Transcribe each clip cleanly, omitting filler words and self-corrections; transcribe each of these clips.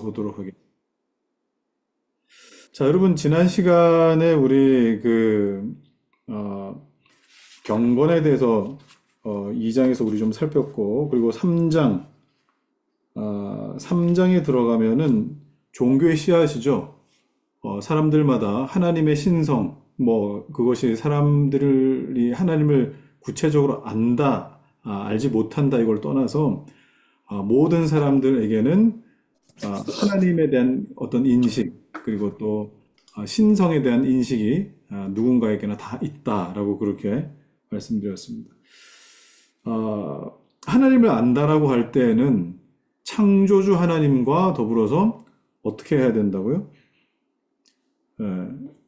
보도록 하겠습니다. 자, 여러분, 지난 시간에 우리 어, 경건에 대해서 2장에서 우리 좀 살폈고, 그리고 3장에 들어가면은 종교의 씨앗이죠. 사람들마다 하나님의 신성, 그것이 사람들이 하나님을 구체적으로 안다, 알지 못한다, 이걸 떠나서, 모든 사람들에게는 하나님에 대한 어떤 인식, 그리고 또 신성에 대한 인식이 누군가에게나 다 있다라고 그렇게 말씀드렸습니다. 하나님을 안다라고 할 때에는 창조주 하나님과 더불어서 어떻게 해야 된다고요? 예,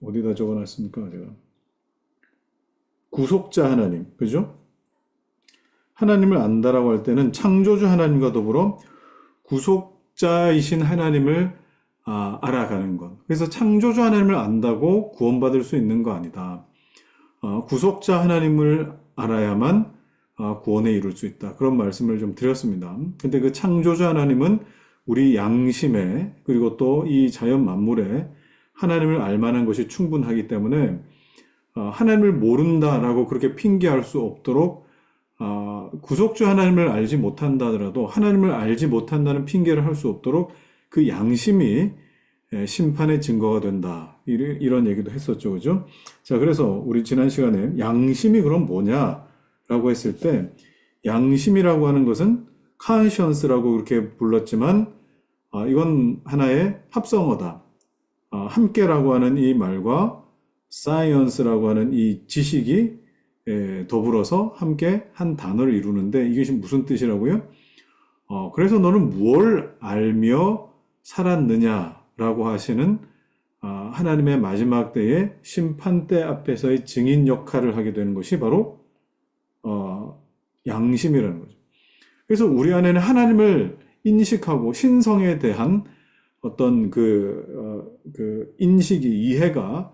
어디다 적어놨습니까, 제가? 구속자 하나님, 그죠? 하나님을 안다라고 할 때는 창조주 하나님과 더불어 구속자이신 하나님을 알아가는 것. 그래서 창조주 하나님을 안다고 구원받을 수 있는 거 아니다. 구속자 하나님을 알아야만 구원에 이룰 수 있다. 그런 말씀을 좀 드렸습니다. 근데 그 창조주 하나님은 우리 양심에, 그리고 또 이 자연 만물에 하나님을 알 만한 것이 충분하기 때문에 하나님을 모른다라고 그렇게 핑계할 수 없도록 구속주 하나님을 알지 못한다 하더라도 하나님을 알지 못한다는 핑계를 할 수 없도록 그 양심이 심판의 증거가 된다. 이런 얘기도 했었죠. 그죠? 자, 그래서 우리 지난 시간에 양심이 그럼 뭐냐라고 했을 때 양심이라고 하는 것은 conscience라고 그렇게 불렀지만 이건 하나의 합성어다. 함께라고 하는 이 말과 science라고 하는 이 지식이 더불어서 함께 한 단어를 이루는데 이것이 무슨 뜻이라고요? 그래서 너는 무엇을 알며 살았느냐라고 하시는 하나님의 마지막 때의 심판대 앞에서의 증인 역할을 하게 되는 것이 바로 양심이라는 거죠. 그래서 우리 안에는 하나님을 인식하고 신성에 대한 어떤 그 인식이, 이해가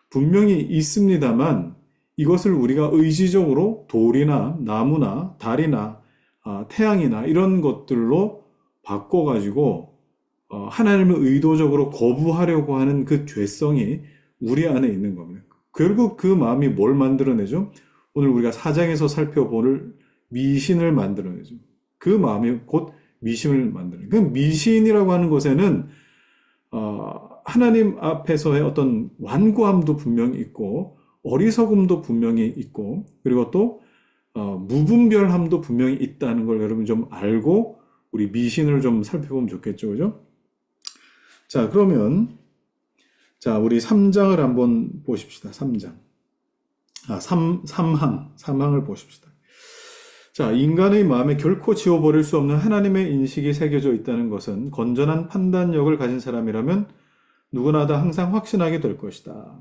분명히 있습니다만 이것을 우리가 의지적으로 돌이나 나무나 달이나 태양이나 이런 것들로 바꿔가지고 하나님을 의도적으로 거부하려고 하는 그 죄성이 우리 안에 있는 겁니다. 결국 그 마음이 뭘 만들어내죠? 오늘 우리가 사장에서 살펴볼 미신을 만들어내죠. 그 마음이 곧 미신을 만드는. 그 미신이라고 하는 것에는 하나님 앞에서의 어떤 완고함도 분명히 있고 어리석음도 분명히 있고 그리고 또 무분별함도 분명히 있다는 걸 여러분 좀 알고 우리 미신을 좀 살펴보면 좋겠죠, 그죠? 자, 그러면 우리 3장을 한번 보십시다. 3장. 3항을 보십시다. 자, 인간의 마음에 결코 지워버릴 수 없는 하나님의 인식이 새겨져 있다는 것은 건전한 판단력을 가진 사람이라면 누구나 다 항상 확신하게 될 것이다.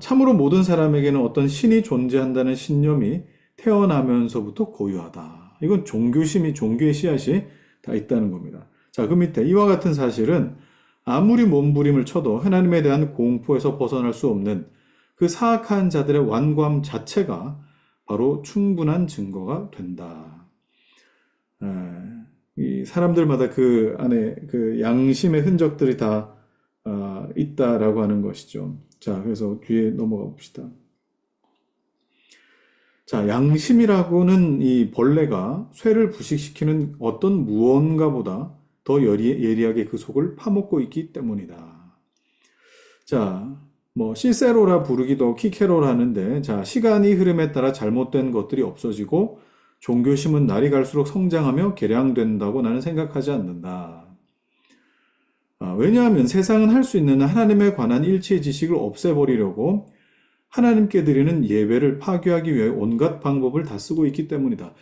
참으로 모든 사람에게는 어떤 신이 존재한다는 신념이 태어나면서부터 고유하다. 이건 종교의 씨앗이 다 있다는 겁니다. 자, 그 밑에 이와 같은 사실은 아무리 몸부림을 쳐도 하나님에 대한 공포에서 벗어날 수 없는 그 사악한 자들의 완고함 자체가 바로 충분한 증거가 된다. 이 사람들마다 그 안에 그 양심의 흔적들이 다 있다라고 하는 것이죠. 자, 그래서 뒤에 넘어가 봅시다. 자, 양심이라고는 이 벌레가 쇠를 부식시키는 어떤 무언가보다 더 예리하게 그 속을 파먹고 있기 때문이다. 자, 시세로라 부르기도 키케로라 하는데, 자, 시간이 흐름에 따라 잘못된 것들이 없어지고 종교심은 날이 갈수록 성장하며 개량된다고 나는 생각하지 않는다. 왜냐하면 세상은 할 수 있는 하나님에 관한 일체의 지식을 없애버리려고 하나님께 드리는 예배를 파괴하기 위해 온갖 방법을 다 쓰고 있기 때문이다.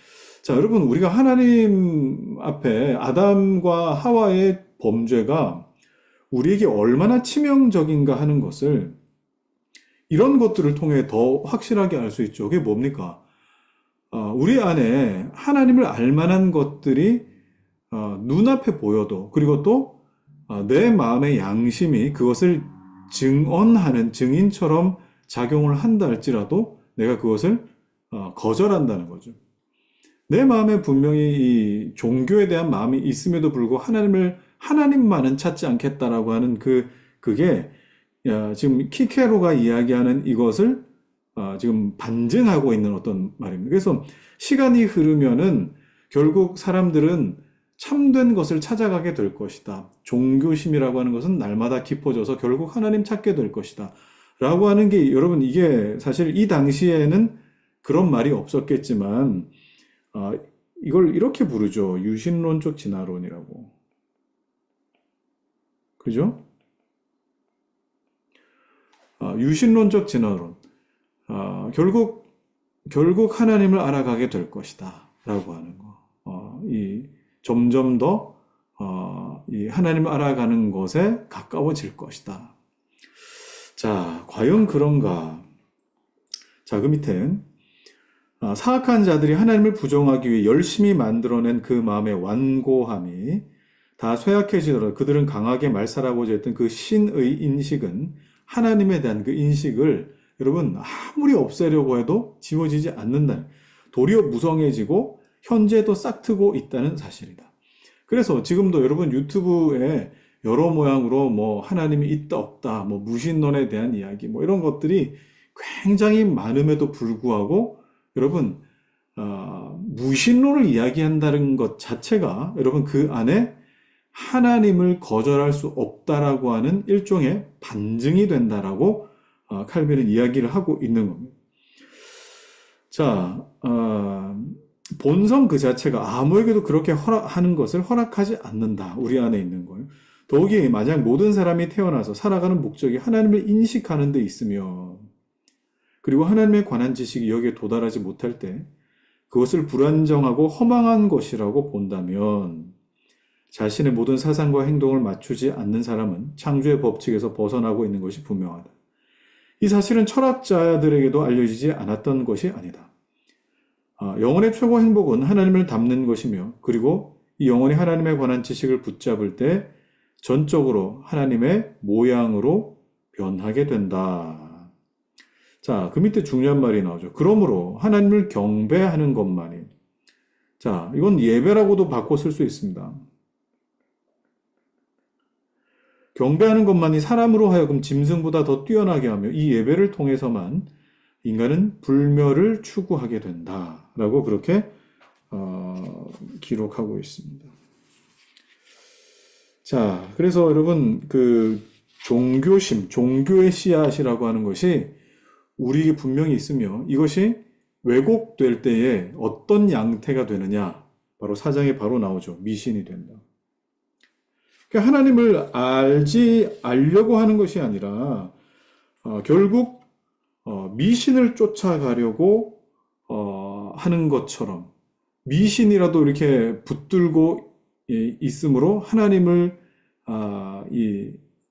자, 여러분, 우리가 하나님 앞에 아담과 하와의 범죄가 우리에게 얼마나 치명적인가 하는 것을 이런 것들을 통해 더 확실하게 알 수 있죠. 그게 뭡니까? 우리 안에 하나님을 알 만한 것들이 눈앞에 보여도 그리고 또 내 마음의 양심이 그것을 증언하는 증인처럼 작용을 한다 할지라도 내가 그것을 거절한다는 거죠. 내 마음에 분명히 이 종교에 대한 마음이 있음에도 불구하고 하나님을 하나님만은 찾지 않겠다라고 하는 그게 지금 키케로가 이야기하는 이것을 지금 반증하고 있는 어떤 말입니다. 그래서 시간이 흐르면은 결국 사람들은 참된 것을 찾아가게 될 것이다. 종교심이라고 하는 것은 날마다 깊어져서 결국 하나님 찾게 될 것이다. 라고 하는 게 여러분 이게 사실 이 당시에는 그런 말이 없었겠지만 이걸 이렇게 부르죠. 유신론적 진화론이라고. 그죠? 유신론적 진화론. 결국 하나님을 알아가게 될 것이다. 라고 하는 거. 점점 더, 이 하나님을 알아가는 것에 가까워질 것이다. 자, 과연 그런가? 자, 그 밑에, 사악한 자들이 하나님을 부정하기 위해 열심히 만들어낸 그 마음의 완고함이 다 쇠약해지더라도 그들은 강하게 말살하고자 했던 그 신의 인식은 하나님에 대한 그 인식을 여러분 아무리 없애려고 해도 지워지지 않는다. 도리어 무성해지고 현재도 싹트고 있다는 사실이다. 그래서 지금도 여러분 유튜브에 여러 모양으로 뭐 하나님이 있다 없다, 뭐 무신론에 대한 이야기, 뭐 이런 것들이 굉장히 많음에도 불구하고 여러분 무신론을 이야기한다는 것 자체가 여러분 그 안에 하나님을 거절할 수 없다라고 하는 일종의 반증이 된다라고 칼빈은 이야기를 하고 있는 겁니다. 자, 본성 그 자체가 아무에게도 그렇게 하는 것을 허락하지 않는다. 우리 안에 있는 거예요. 더욱이 만약 모든 사람이 태어나서 살아가는 목적이 하나님을 인식하는 데 있으며 그리고 하나님에 관한 지식이 여기에 도달하지 못할 때 그것을 불안정하고 허망한 것이라고 본다면 자신의 모든 사상과 행동을 맞추지 않는 사람은 창조의 법칙에서 벗어나고 있는 것이 분명하다. 이 사실은 철학자들에게도 알려지지 않았던 것이 아니다. 영혼의 최고 행복은 하나님을 닮는 것이며 그리고 이 영혼이 하나님에 관한 지식을 붙잡을 때 전적으로 하나님의 모양으로 변하게 된다. 자, 그 밑에 중요한 말이 나오죠. 그러므로 하나님을 경배하는 것만이. 자, 이건 예배라고도 바꿔 쓸 수 있습니다. 경배하는 것만이 사람으로 하여금 짐승보다 더 뛰어나게 하며 이 예배를 통해서만 인간은 불멸을 추구하게 된다라고 그렇게 기록하고 있습니다. 자, 그래서 여러분 그 종교심, 종교의 씨앗이라고 하는 것이 우리에게 분명히 있으며 이것이 왜곡될 때에 어떤 양태가 되느냐? 바로 4장에 바로 나오죠. 미신이 된다. 그러니까 하나님을 알려고 하는 것이 아니라 결국 미신을 쫓아가려고 하는 것처럼 미신이라도 이렇게 붙들고 있으므로 하나님을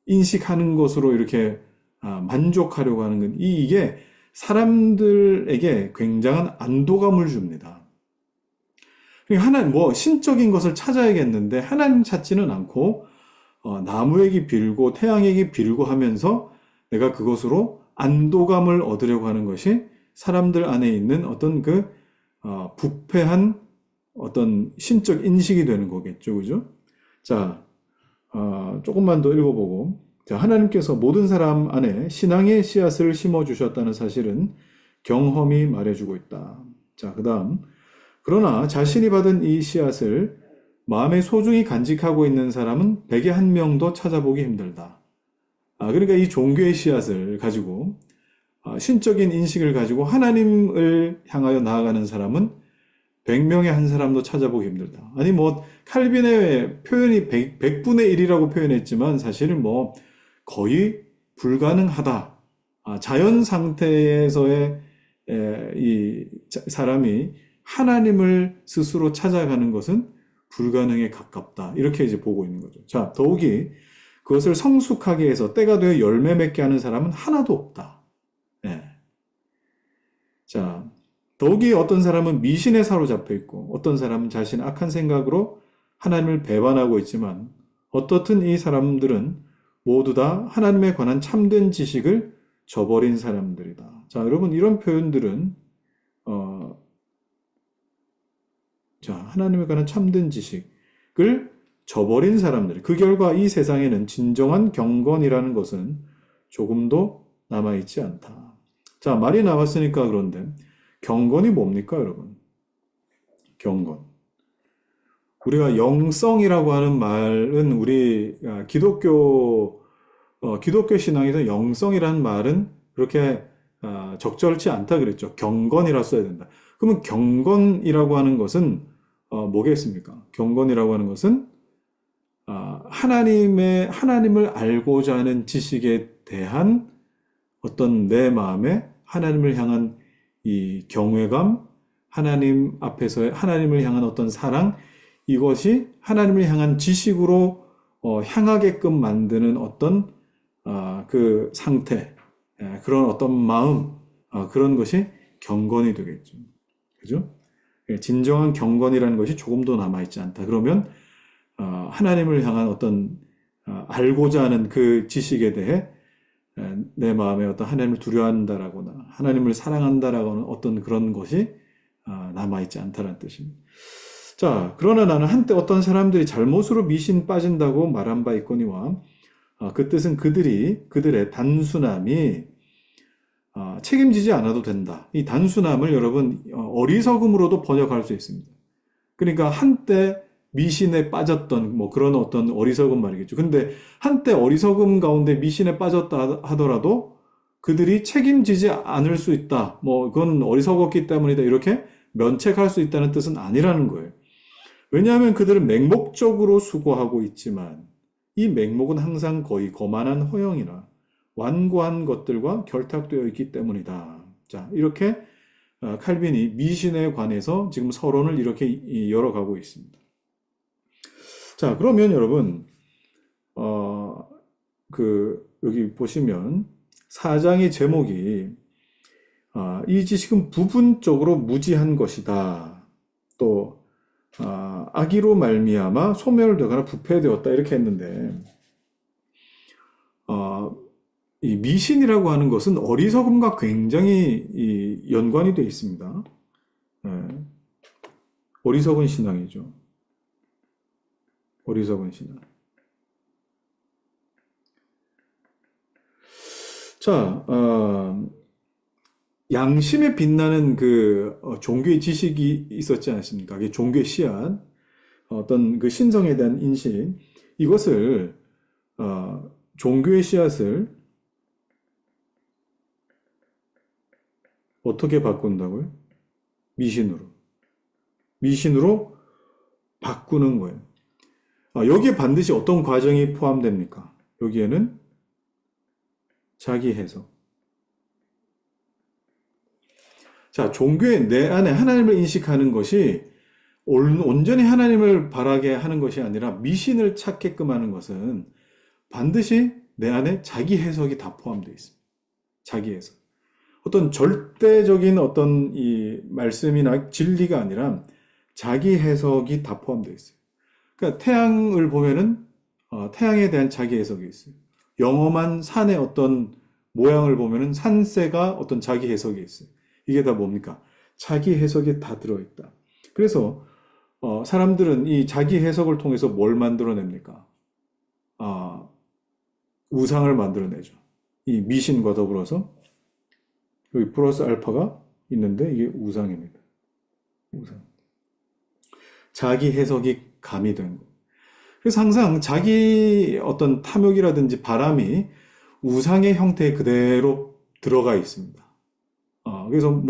인식하는 것으로 이렇게 만족하려고 하는 건 이게 사람들에게 굉장한 안도감을 줍니다. 하나님 뭐 신적인 것을 찾아야겠는데 하나님 찾지는 않고 나무에게 빌고 태양에게 빌고 하면서 내가 그것으로 안도감을 얻으려고 하는 것이 사람들 안에 있는 어떤 그 부패한 어떤 신적 인식이 되는 거겠죠, 그죠? 자, 조금만 더 읽어보고, 자, 하나님께서 모든 사람 안에 신앙의 씨앗을 심어주셨다는 사실은 경험이 말해주고 있다. 자, 그 다음. 그러나 자신이 받은 이 씨앗을 마음에 소중히 간직하고 있는 사람은 100에 1명도 찾아보기 힘들다. 그러니까 이 종교의 씨앗을 가지고, 신적인 인식을 가지고 하나님을 향하여 나아가는 사람은 100명의 한 사람도 찾아보기 힘들다. 아니, 뭐, 칼빈의 표현이 100분의 1이라고 표현했지만 사실은 뭐, 거의 불가능하다. 자연 상태에서의 이 사람이 하나님을 스스로 찾아가는 것은 불가능에 가깝다. 이렇게 이제 보고 있는 거죠. 자, 더욱이 그것을 성숙하게 해서 때가 되어 열매 맺게 하는 사람은 하나도 없다. 예. 자, 더욱이 어떤 사람은 미신에 사로잡혀 있고 어떤 사람은 자신의 악한 생각으로 하나님을 배반하고 있지만 어떻든 이 사람들은 모두 다 하나님에 관한 참된 지식을 저버린 사람들이다. 자, 여러분 이런 표현들은 자, 하나님에 관한 참된 지식을 저버린 사람들. 그 결과 이 세상에는 진정한 경건이라는 것은 조금도 남아있지 않다. 자, 말이 나왔으니까 그런데 경건이 뭡니까, 여러분? 경건. 우리가 영성이라고 하는 말은 우리 기독교 신앙에서 영성이라는 말은 그렇게 적절치 않다 그랬죠. 경건이라 써야 된다. 그러면 경건이라고 하는 것은 뭐겠습니까? 경건이라고 하는 것은 하나님을 알고자 하는 지식에 대한 어떤 내 마음에 하나님을 향한 이 경외감, 하나님 앞에서 하나님을 향한 어떤 사랑, 이것이 하나님을 향한 지식으로 향하게끔 만드는 어떤 그 상태, 그런 어떤 마음, 그런 것이 경건이 되겠죠. 그죠? 진정한 경건이라는 것이 조금도 남아있지 않다. 그러면 하나님을 향한 어떤 알고자 하는 그 지식에 대해 내 마음에 어떤 하나님을 두려워한다라거나 하나님을 사랑한다라고는 어떤 그런 것이 남아있지 않다는 뜻입니다. 자, 그러나 나는 한때 어떤 사람들이 잘못으로 미신 빠진다고 말한 바 있거니와 그 뜻은 그들의 단순함이 책임지지 않아도 된다. 이 단순함을 여러분 어리석음으로도 번역할 수 있습니다. 그러니까 한때 미신에 빠졌던 뭐 그런 어떤 어리석은 말이겠죠. 근데 한때 어리석음 가운데 미신에 빠졌다 하더라도 그들이 책임지지 않을 수 있다. 뭐 그건 어리석었기 때문이다. 이렇게 면책할 수 있다는 뜻은 아니라는 거예요. 왜냐하면 그들은 맹목적으로 수고하고 있지만 이 맹목은 항상 거의 거만한 허영이나 완고한 것들과 결탁되어 있기 때문이다. 자, 이렇게 칼빈이 미신에 관해서 지금 서론을 이렇게 열어가고 있습니다. 자, 그러면 여러분, 여기 보시면, 4장의 제목이, 이 지식은 부분적으로 무지한 것이다. 또, 악의로 말미암아 소멸되거나 부패되었다. 이렇게 했는데, 이 미신이라고 하는 것은 어리석음과 굉장히 연관이 되어 있습니다. 어리석은 신앙이죠. 어리석은 신앙. 자, 양심에 빛나는 그 종교의 지식이 있었지 않습니까? 그게 종교의 씨앗, 어떤 그 신성에 대한 인식, 이것을 종교의 씨앗을 어떻게 바꾼다고요? 미신으로 바꾸는 거예요. 여기에 반드시 어떤 과정이 포함됩니까? 여기에는 자기 해석. 자, 종교의 내 안에 하나님을 인식하는 것이 온전히 하나님을 바라게 하는 것이 아니라 미신을 찾게끔 하는 것은 반드시 내 안에 자기 해석이 다 포함되어 있습니다. 자기 해석. 어떤 절대적인 어떤 이 말씀이나 진리가 아니라 자기 해석이 다 포함되어 있어요. 그러니까 태양을 보면은 태양에 대한 자기 해석이 있어요. 영험한 산의 어떤 모양을 보면은 산새가 어떤 자기 해석이 있어요. 이게 다 뭡니까? 자기 해석이 다 들어있다. 그래서 사람들은 이 자기 해석을 통해서 뭘 만들어냅니까? 우상을 만들어내죠. 이 미신과 더불어서 여기 플러스 알파가 있는데 이게 우상입니다. 우상. 자기 해석이 가미된 거. 그래서 항상 자기 어떤 탐욕이라든지 바람이 우상의 형태 그대로 들어가 있습니다. 그래서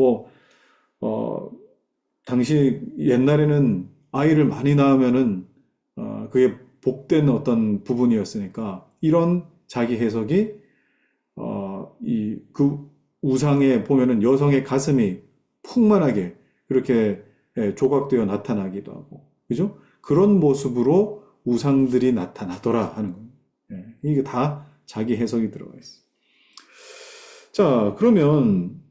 당시 옛날에는 아이를 많이 낳으면은, 그게 복된 어떤 부분이었으니까, 이런 자기 해석이, 그 우상에 보면은 여성의 가슴이 풍만하게 그렇게 조각되어 나타나기도 하고, 그죠? 그런 모습으로 우상들이 나타나더라 하는 겁니다. 이게 다 자기 해석이 들어가 있어요. 자, 그러면,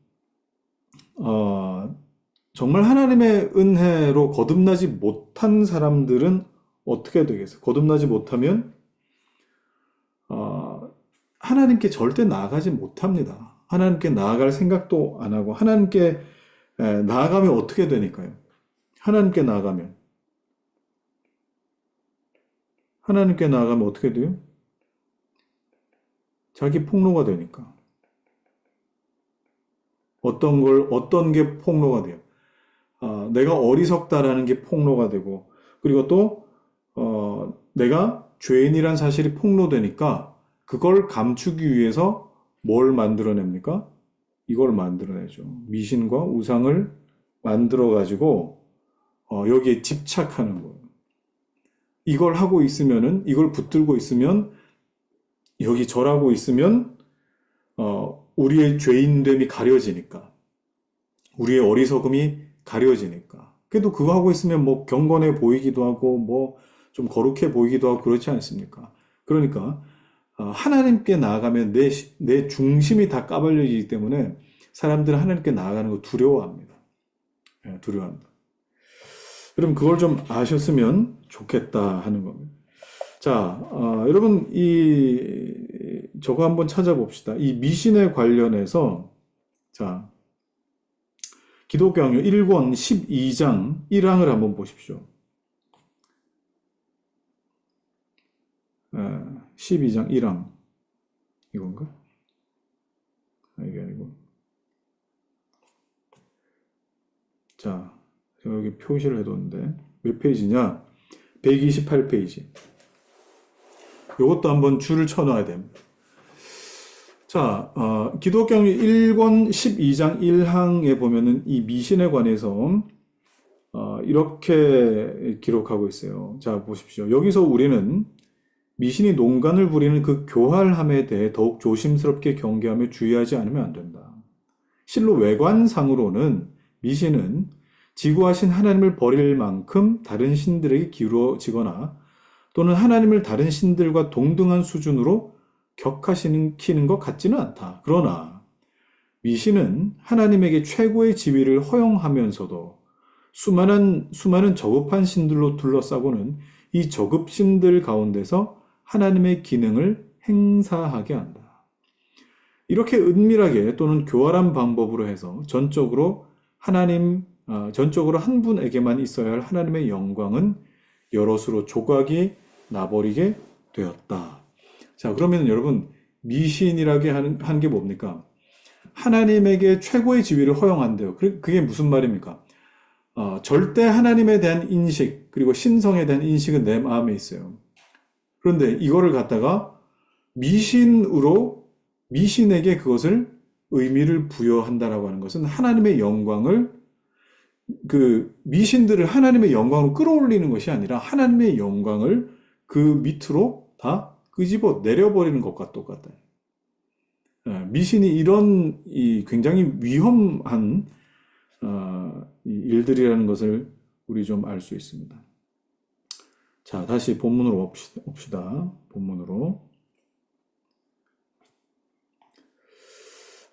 정말 하나님의 은혜로 거듭나지 못한 사람들은 어떻게 되겠어요? 거듭나지 못하면, 하나님께 절대 나아가지 못합니다. 하나님께 나아갈 생각도 안 하고, 하나님께 나아가면 어떻게 되니까요? 하나님께 나아가면 하나님께 나아가면 어떻게 돼요? 자기 폭로가 되니까. 어떤 게 폭로가 돼요? 내가 어리석다라는 게 폭로가 되고, 그리고 또, 내가 죄인이란 사실이 폭로되니까, 그걸 감추기 위해서 뭘 만들어냅니까? 이걸 만들어내죠. 미신과 우상을 만들어가지고, 여기에 집착하는 거예요. 이걸 하고 있으면은, 이걸 붙들고 있으면, 여기 절하고 있으면, 우리의 죄인됨이 가려지니까. 우리의 어리석음이 가려지니까. 그래도 그거 하고 있으면 뭐 경건해 보이기도 하고, 뭐 좀 거룩해 보이기도 하고 그렇지 않습니까? 그러니까, 하나님께 나아가면 내 중심이 다 까발려지기 때문에 사람들은 하나님께 나아가는 거 두려워합니다. 예, 두려워합니다. 그럼 그걸 좀 아셨으면 좋겠다 하는 겁니다. 자, 여러분, 저거 한번 찾아봅시다. 이 미신에 관련해서, 자, 기독교학요 1권 12장 1항을 한번 보십시오. 12장 1항. 이건가? 이게 아니고. 자, 제가 여기 표시를 해뒀는데, 몇 페이지냐? 128페이지. 이것도 한번 줄을 쳐놔야 됩니다. 자, 기독교 1권 12장 1항에 보면은 이 미신에 관해서 이렇게 기록하고 있어요. 자, 보십시오. 여기서 우리는 미신이 농간을 부리는 그 교활함에 대해 더욱 조심스럽게 경계하며 주의하지 않으면 안 된다. 실로 외관상으로는 미신은 지구하신 하나님을 버릴 만큼 다른 신들에게 기울어지거나 또는 하나님을 다른 신들과 동등한 수준으로 격하시키는 것 같지는 않다. 그러나 미신은 하나님에게 최고의 지위를 허용하면서도 수많은 저급한 신들로 둘러싸고는 이 저급신들 가운데서 하나님의 기능을 행사하게 한다. 이렇게 은밀하게 또는 교활한 방법으로 해서 전적으로 한 분에게만 있어야 할 하나님의 영광은 여럿으로 조각이 나버리게 되었다. 자, 그러면 여러분, 미신이라게 하는 게 뭡니까? 하나님에게 최고의 지위를 허용한대요. 그게 무슨 말입니까? 절대 하나님에 대한 인식, 그리고 신성에 대한 인식은 내 마음에 있어요. 그런데 이거를 갖다가 미신에게 그것을 의미를 부여한다라고 하는 것은 하나님의 영광을, 미신들을 하나님의 영광으로 끌어올리는 것이 아니라 하나님의 영광을 그 밑으로 다 끄집어 내려버리는 것과 똑같아요. 미신이 이런 굉장히 위험한 일들이라는 것을 우리 좀 알 수 있습니다. 자, 다시 본문으로 옵시다. 본문으로.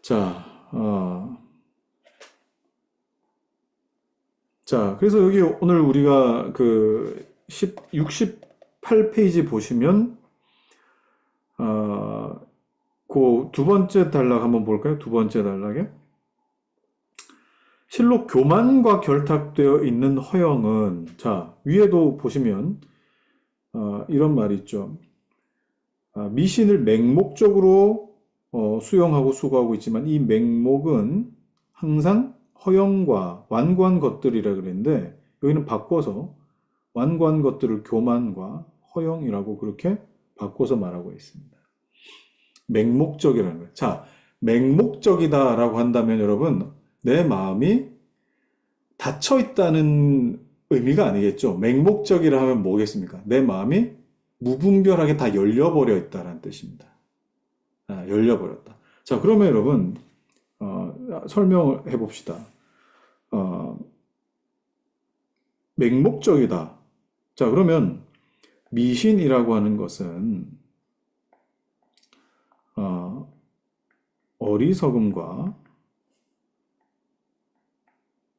자, 그래서 여기 오늘 우리가 68페이지 보시면, 그 두 번째 단락 한번 볼까요? 두 번째 단락에. 실로 교만과 결탁되어 있는 허영은, 자, 위에도 보시면, 이런 말이 있죠. 미신을 맹목적으로 수용하고 수고하고 있지만 이 맹목은 항상 허영과 완고한 것들이라 그랬는데 여기는 바꿔서 완고한 것들을 교만과 허영이라고 그렇게 바꿔서 말하고 있습니다. 맹목적이라는 거예요. 자, 맹목적이다라고 한다면 여러분, 내 마음이 닫혀 있다는 의미가 아니겠죠. 맹목적이라 하면 뭐겠습니까? 내 마음이 무분별하게 다 열려버려 있다는 뜻입니다. 열려버렸다. 자, 그러면 여러분, 설명을 해봅시다. 맹목적이다. 자, 그러면 미신이라고 하는 것은 어리석음과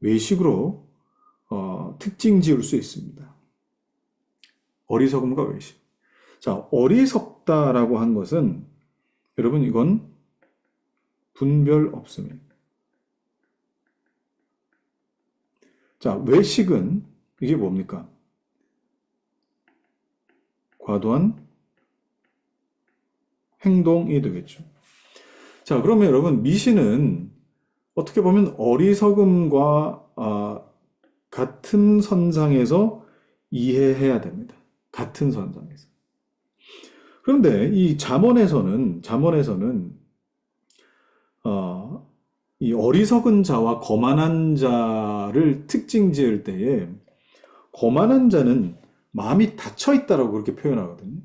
외식으로 특징 지을 수 있습니다. 어리석음과 외식. 자, 어리석다라고 한 것은 여러분 이건 분별 없음입니다. 자, 외식은 이게 뭡니까? 과도한 행동이 되겠죠. 자, 그러면 여러분, 미신은 어떻게 보면 어리석음과 같은 선상에서 이해해야 됩니다. 같은 선상에서. 그런데 이 잠언에서는 이 어리석은 자와 거만한 자를 특징 지을 때에 거만한 자는 마음이 닫혀 있다라고 그렇게 표현하거든요.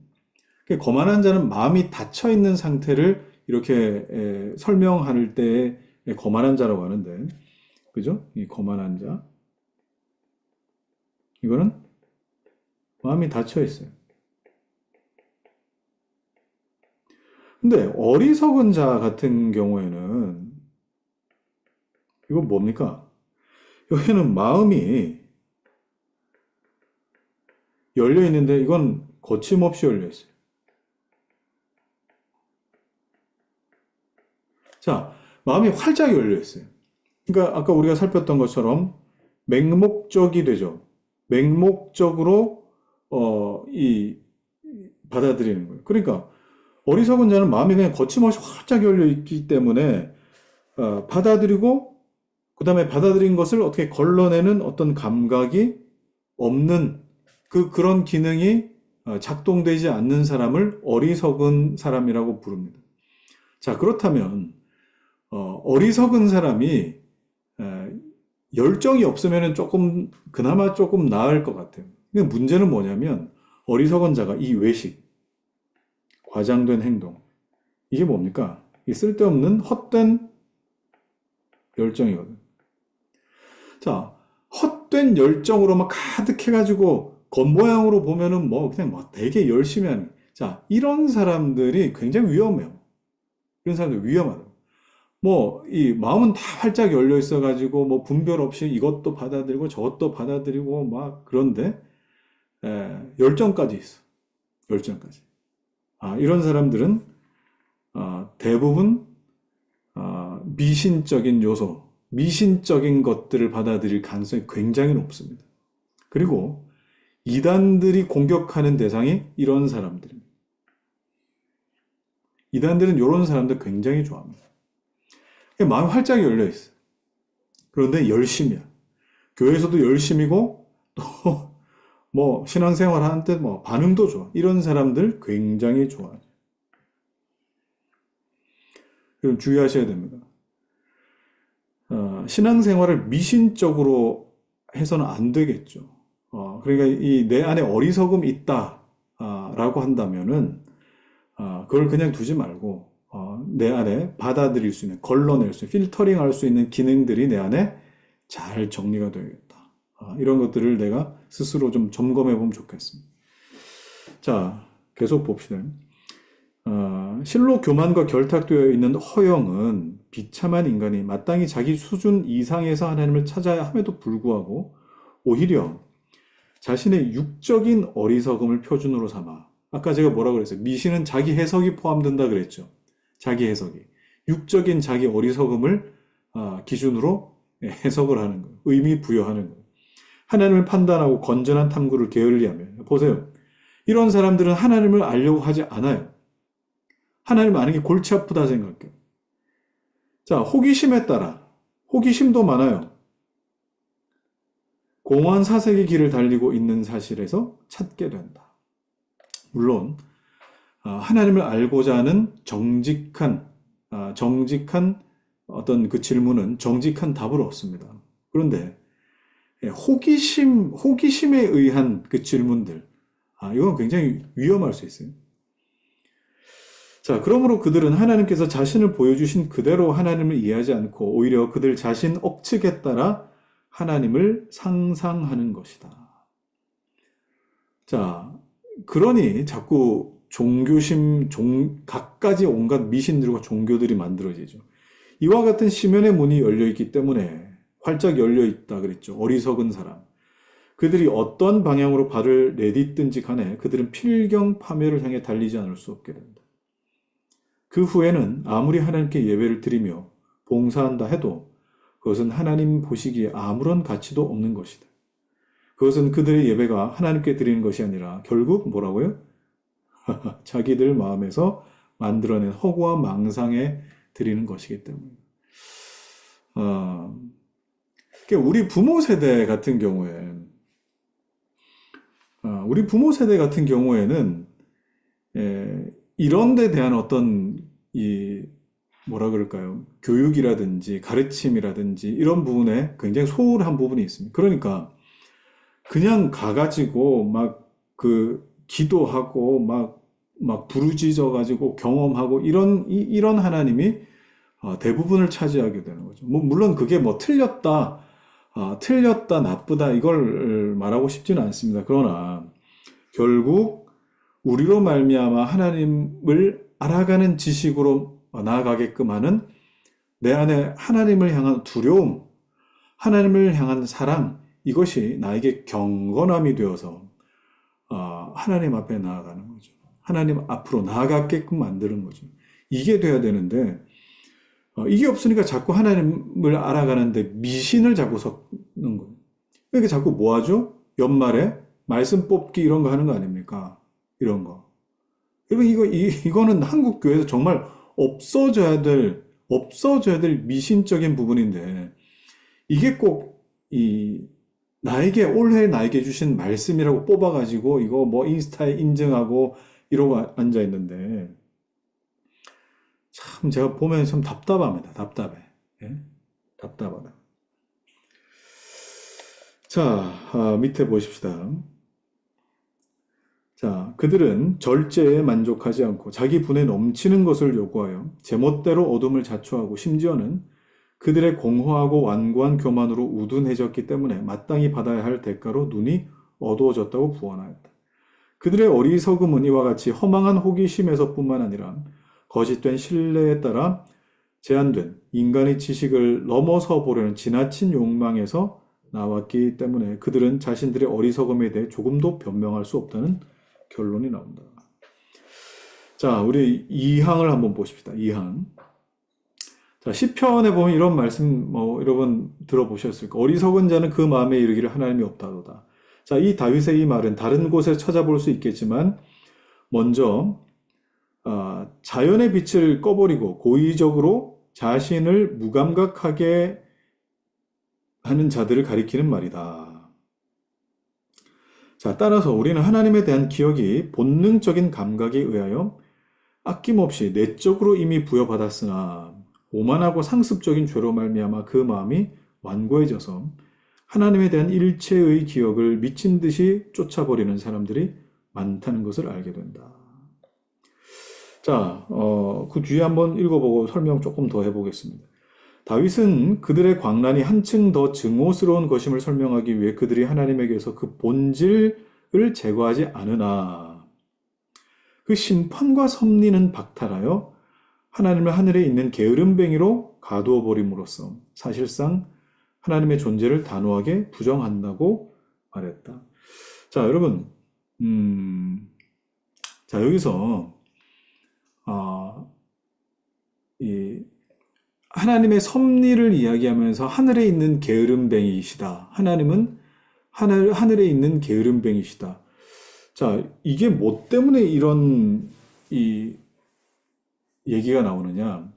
그러니까 거만한 자는 마음이 닫혀 있는 상태를 이렇게 설명할 때 거만한 자라고 하는데, 그죠? 이 거만한 자. 이거는 마음이 닫혀 있어요. 근데 어리석은 자 같은 경우에는 이건 뭡니까? 여기는 마음이 열려 있는데 이건 거침없이 열려 있어요. 자, 마음이 활짝 열려 있어요. 그러니까 아까 우리가 살폈던 것처럼 맹목적이 되죠. 맹목적으로 이 받아들이는 거예요. 그러니까 어리석은 자는 마음이 그냥 거침없이 활짝 열려 있기 때문에 받아들이고 그다음에 받아들인 것을 어떻게 걸러내는 어떤 감각이 없는 그런 기능이 작동되지 않는 사람을 어리석은 사람이라고 부릅니다. 자, 그렇다면 어리석은 사람이 열정이 없으면 그나마 조금 나을 것 같아요. 근데 문제는 뭐냐면 어리석은 자가 이 외식, 과장된 행동, 이게 뭡니까? 이게 쓸데없는 헛된 열정이거든. 자, 헛된 열정으로 막 가득해가지고 겉모양으로 보면은 그냥 되게 열심히 하는. 자, 이런 사람들이 굉장히 위험해요. 이런 사람들 위험하다. 이 마음은 다 활짝 열려 있어가지고 분별 없이 이것도 받아들이고 저것도 받아들이고 그런데 열정까지 있어. 열정까지. 이런 사람들은 대부분 미신적인 요소, 미신적인 것들을 받아들일 가능성이 굉장히 높습니다. 그리고 이단들이 공격하는 대상이 이런 사람들입니다. 이단들은 이런 사람들 굉장히 좋아합니다. 마음이 활짝 열려 있어요. 그런데 열심이야. 교회에서도 열심이고 또 신앙생활 하는데 반응도 좋아. 이런 사람들 굉장히 좋아요. 그럼 주의하셔야 됩니다. 신앙생활을 미신적으로 해서는 안 되겠죠. 그러니까 이 내 안에 어리석음이 있다라고 한다면은 그걸 그냥 두지 말고 내 안에 받아들일 수 있는, 걸러낼 수 있는, 필터링할 수 있는 기능들이 내 안에 잘 정리가 되겠다. 이런 것들을 내가 스스로 좀 점검해 보면 좋겠습니다. 자, 계속 봅시다. 실로 교만과 결탁되어 있는 허영은 비참한 인간이 마땅히 자기 수준 이상에서 하나님을 찾아야 함에도 불구하고 오히려 자신의 육적인 어리석음을 표준으로 삼아, 아까 제가 뭐라고 그랬어요? 미신은 자기 해석이 포함된다 그랬죠. 자기 해석이. 육적인 자기 어리석음을 기준으로 해석을 하는 거예요. 의미 부여하는 거예요. 하나님을 판단하고 건전한 탐구를 게을리하며. 보세요. 이런 사람들은 하나님을 알려고 하지 않아요. 하나님을 아는 게 골치 아프다 생각해요. 자, 호기심에 따라, 호기심도 많아요. 공허한 사색의 길을 달리고 있는 사실에서 찾게 된다. 물론 하나님을 알고자 하는 정직한 어떤 그 질문은 정직한 답을 얻습니다. 그런데 호기심에 의한 그 질문들, 이건 굉장히 위험할 수 있어요. 자, 그러므로 그들은 하나님께서 자신을 보여주신 그대로 하나님을 이해하지 않고 오히려 그들 자신 억측에 따라 하나님을 상상하는 것이다. 자, 그러니 자꾸 갖가지 온갖 미신들과 종교들이 만들어지죠. 이와 같은 심연의 문이 열려있기 때문에 활짝 열려있다 그랬죠. 어리석은 사람. 그들이 어떤 방향으로 발을 내딛든지 간에 그들은 필경 파멸을 향해 달리지 않을 수 없게 된다. 그 후에는 아무리 하나님께 예배를 드리며 봉사한다 해도 그것은 하나님 보시기에 아무런 가치도 없는 것이다. 그것은 그들의 예배가 하나님께 드리는 것이 아니라 결국 뭐라고요? 자기들 마음에서 만들어낸 허구와 망상에 드리는 것이기 때문에. 그러니까 우리 부모 세대 같은 경우에는, 이런 데 대한 어떤, 뭐라 그럴까요? 교육이라든지 가르침이라든지 이런 부분에 굉장히 소홀한 부분이 있습니다. 그러니까, 그냥 가가지고 기도하고 막 부르짖어가지고 경험하고 이런 하나님이 대부분을 차지하게 되는 거죠. 물론 그게 틀렸다, 나쁘다, 이걸 말하고 싶지는 않습니다. 그러나, 결국, 우리로 말미암아 하나님을 알아가는 지식으로 나아가게끔 하는 내 안에 하나님을 향한 두려움, 하나님을 향한 사랑, 이것이 나에게 경건함이 되어서, 하나님 앞에 나아가는 거죠. 하나님 앞으로 나아가게끔 만드는 거죠. 이게 돼야 되는데, 이게 없으니까 자꾸 하나님을 알아가는데 미신을 자꾸 섞는 거예요. 그러니까 자꾸 뭐 하죠? 연말에 말씀 뽑기 이런 거 하는 거 아닙니까? 이런 거. 여러분, 이거는 한국 교회에서 정말 없어져야 될 미신적인 부분인데, 이게 꼭, 올해 나에게 주신 말씀이라고 뽑아가지고, 이거 뭐 인스타에 인증하고, 이러고 앉아 있는데, 참 제가 보면 참 답답합니다. 답답해. 예? 답답하다. 자, 밑에 보십시다. 자, 그들은 절제에 만족하지 않고 자기 분에 넘치는 것을 요구하여 제멋대로 어둠을 자초하고 심지어는 그들의 공허하고 완고한 교만으로 우둔해졌기 때문에 마땅히 받아야 할 대가로 눈이 어두워졌다고 부언하였다. 그들의 어리석음은 이와 같이 허망한 호기심에서뿐만 아니라 거짓된 신뢰에 따라 제한된 인간의 지식을 넘어서 보려는 지나친 욕망에서 나왔기 때문에 그들은 자신들의 어리석음에 대해 조금도 변명할 수 없다는 결론이 나온다. 자, 우리 2항을 한번 보십시다. 2항. 자, 시편에 보면 이런 말씀, 여러분 들어보셨을까? 어리석은 자는 그 마음에 이르기를 하나님이 없다도다. 자, 이 다윗의 이 말은 다른 곳에 찾아볼 수 있겠지만, 먼저, 자연의 빛을 꺼버리고 고의적으로 자신을 무감각하게 하는 자들을 가리키는 말이다. 자, 따라서 우리는 하나님에 대한 기억이 본능적인 감각에 의하여 아낌없이 내적으로 이미 부여받았으나 오만하고 상습적인 죄로 말미암아 그 마음이 완고해져서 하나님에 대한 일체의 기억을 미친 듯이 쫓아버리는 사람들이 많다는 것을 알게 된다. 자, 그 뒤에 한번 읽어보고 설명 조금 더 해보겠습니다. 다윗은 그들의 광란이 한층 더 증오스러운 것임을 설명하기 위해 그들이 하나님에게서 그 본질을 제거하지 않으나 그 심판과 섭리는 박탈하여 하나님을 하늘에 있는 게으름뱅이로 가두어 버림으로써 사실상 하나님의 존재를 단호하게 부정한다고 말했다. 자, 여러분, 자, 여기서 하나님의 섭리를 이야기하면서 하늘에 있는 게으름뱅이시다. 하나님은 하늘에 있는 게으름뱅이시다. 자, 이게 뭐 때문에 이런 얘기가 나오느냐?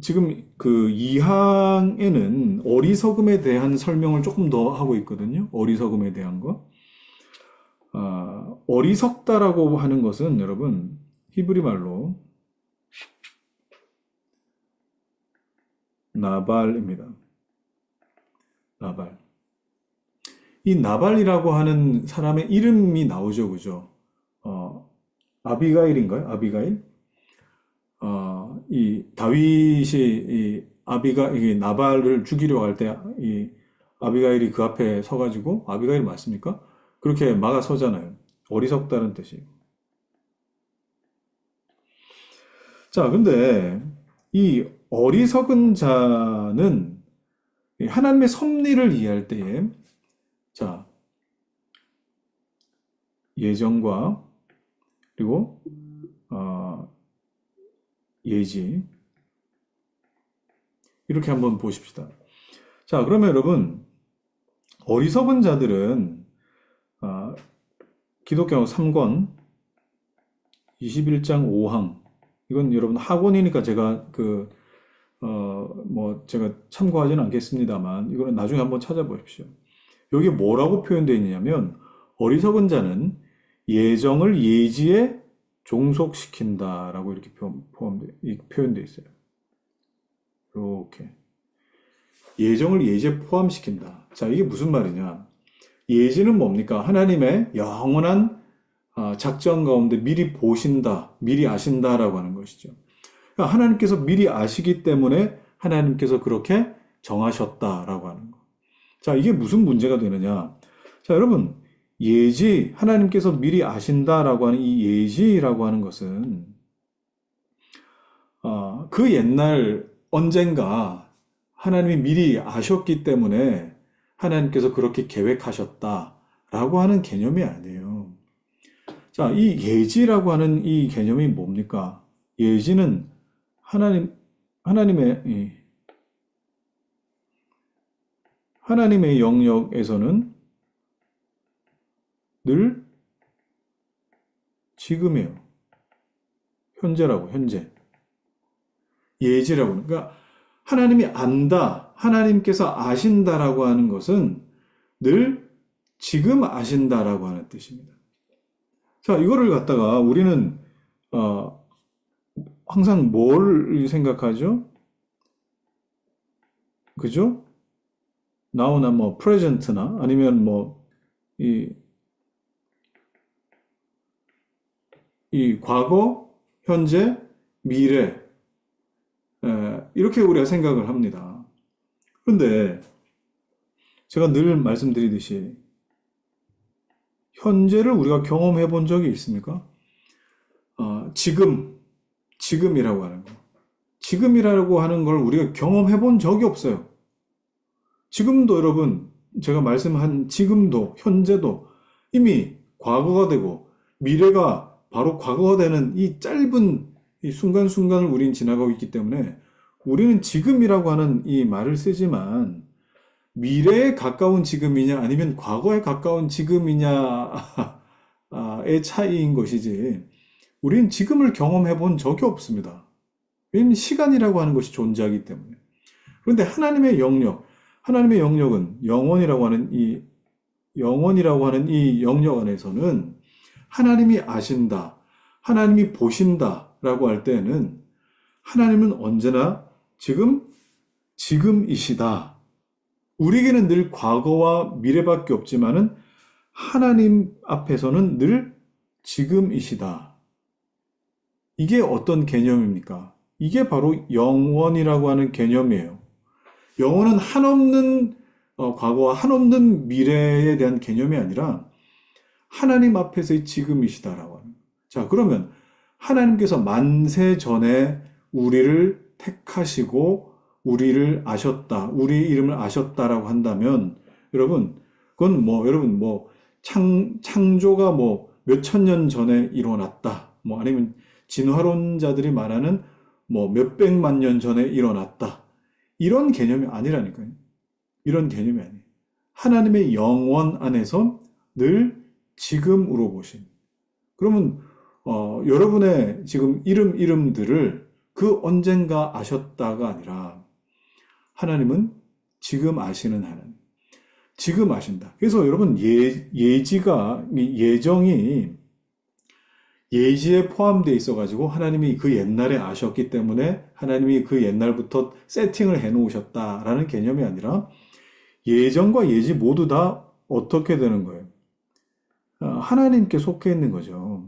지금 그 2항에는 어리석음에 대한 설명을 조금 더 하고 있거든요. 어리석음에 대한 거. 어리석다라고 하는 것은 여러분 히브리 말로 나발입니다. 나발. 이 나발이라고 하는 사람의 이름이 나오죠, 그죠? 아비가일인가요? 아비가일? 이 다윗이 이 나발을 죽이려고 할 때 이 아비가일이 그 앞에 서가지고 아비가일 맞습니까? 그렇게 막아서잖아요. 어리석다는 뜻이에요. 자, 근데 이 어리석은 자는 하나님의 섭리를 이해할 때에 자, 예정과 그리고 예지 이렇게 한번 보십시다. 자, 그러면 여러분 어리석은 자들은 기독교 3권 21장 5항. 이건 여러분 학원이니까 제가 제가 참고하지는 않겠습니다만, 이거는 나중에 한번 찾아보십시오. 여기 뭐라고 표현되어 있냐면, 어리석은 자는 예정을 예지에 종속시킨다라고 이렇게 표현되어 있어요. 이렇게. 예정을 예지에 포함시킨다. 자, 이게 무슨 말이냐? 예지는 뭡니까? 하나님의 영원한 작전 가운데 미리 보신다, 미리 아신다라고 하는 것이죠. 그러니까 하나님께서 미리 아시기 때문에 하나님께서 그렇게 정하셨다라고 하는 거. 자, 이게 무슨 문제가 되느냐? 자, 여러분, 예지, 하나님께서 미리 아신다라고 하는 이 예지라고 하는 것은, 그 옛날 언젠가 하나님이 미리 아셨기 때문에 하나님께서 그렇게 계획하셨다라고 하는 개념이 아니에요. 자, 이 예지라고 하는 이 개념이 뭡니까? 예지는 하나님의 영역에서는 늘 지금이에요. 현재라고, 현재. 예지라고. 그러니까 하나님이 안다, 하나님께서 아신다라고 하는 것은 늘 지금 아신다라고 하는 뜻입니다. 자, 이거를 갖다가 우리는 항상 뭘 생각하죠? 그죠? now나 뭐 present나 아니면 이 과거, 현재, 미래 이렇게 우리가 생각을 합니다. 그런데 제가 늘 말씀드리듯이 현재를 우리가 경험해 본 적이 있습니까? 지금이라고 하는 거. 지금이라고 하는 걸 우리가 경험해 본 적이 없어요. 지금도 여러분, 제가 말씀한 지금도, 현재도 이미 과거가 되고 미래가 바로 과거가 되는 이 짧은 이 순간순간을 우린 지나가고 있기 때문에 우리는 지금이라고 하는 이 말을 쓰지만 미래에 가까운 지금이냐 아니면 과거에 가까운 지금이냐의 차이인 것이지 우리는 지금을 경험해 본 적이 없습니다. 왜냐하면 시간이라고 하는 것이 존재하기 때문에. 그런데 하나님의 영역은 영원이라고 하는 이 영역 안에서는 하나님이 아신다, 하나님이 보신다라고 할 때는 하나님은 언제나 지금이시다. 우리에게는 늘 과거와 미래밖에 없지만은 하나님 앞에서는 늘 지금이시다. 이게 어떤 개념입니까? 이게 바로 영원이라고 하는 개념이에요. 영원은 한없는 과거와 한없는 미래에 대한 개념이 아니라 하나님 앞에서의 지금이시다라고 하는. 자, 그러면 하나님께서 만세 전에 우리를 택하시고 우리를 아셨다, 우리 이름을 아셨다라고 한다면 여러분, 그건 창조가 몇천 년 전에 일어났다. 아니면 진화론자들이 말하는 몇백만 년 전에 일어났다. 이런 개념이 아니라니까요. 이런 개념이 아니에요. 하나님의 영원 안에서 늘 지금으로 보신. 그러면 여러분의 지금 이름들을 그 언젠가 아셨다가 아니라 하나님은 지금 아시는 하나님. 지금 아신다. 그래서 여러분 예정이 예지에 포함되어 있어가지고 하나님이 그 옛날에 아셨기 때문에 하나님이 그 옛날부터 세팅을 해놓으셨다라는 개념이 아니라 예정과 예지 모두 다 어떻게 되는 거예요? 하나님께 속해 있는 거죠.